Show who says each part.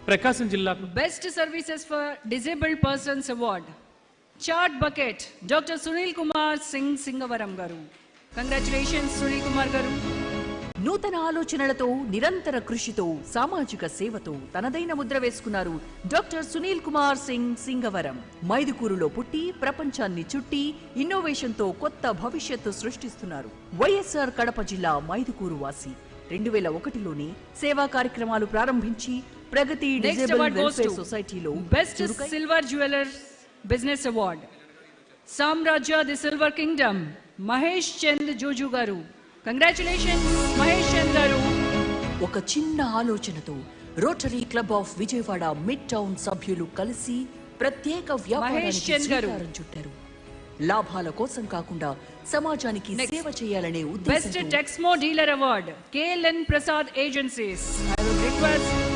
Speaker 1: ప్రకాశం జిల్లా
Speaker 2: best services for disabled persons award చాట్ బకెట్ డాక్టర్ సునీల్ కుమార్ సింగ్ సింగవరం గారు. కంగ్రాచులేషన్స్ సునీల్ కుమార్ గారు.
Speaker 3: నూతన ఆలోచనలతో నిరంతర కృషితో సామాజిక సేవతో తనదైన ముద్ర వేసుకున్నారు డాక్టర్ సునీల్ కుమార్ సింగ్ సింగవరం. మైదుకూరులో పుట్టి ప్రపంచాన్ని చుట్టి ఇన్నోవేషన్ తో కొత్త భవిష్యత్తు సృష్టిస్తున్నారు. వైఎస్ఆర్ కడప జిల్లా మైదుకూరు వాసి. 2001లోనే సేవా కార్యక్రమాలు ప్రారంభించి ప్రగతి డిజేబుల్డ్ వెల్ఫేర్ సొసైటీలో
Speaker 2: best silver jeweller business award సామ్రాజ్య the silver kingdom Mahesh Chand Joju garu. Congratulations Mahesh Chand garu.
Speaker 3: ఒక చిన్న ఆలోచనతో rotary club of Vijayawada mid town సభ్యులు కలిసి ప్రత్యేక వ్యాపారానికి శ్రీకారం చుట్టారు. లాభాల కోసం కాకుండా సమాజానికి సేవ చేయాలనే ఉద్దేశంతో
Speaker 2: best Texmo dealer award KLN Prasad agencies. I would request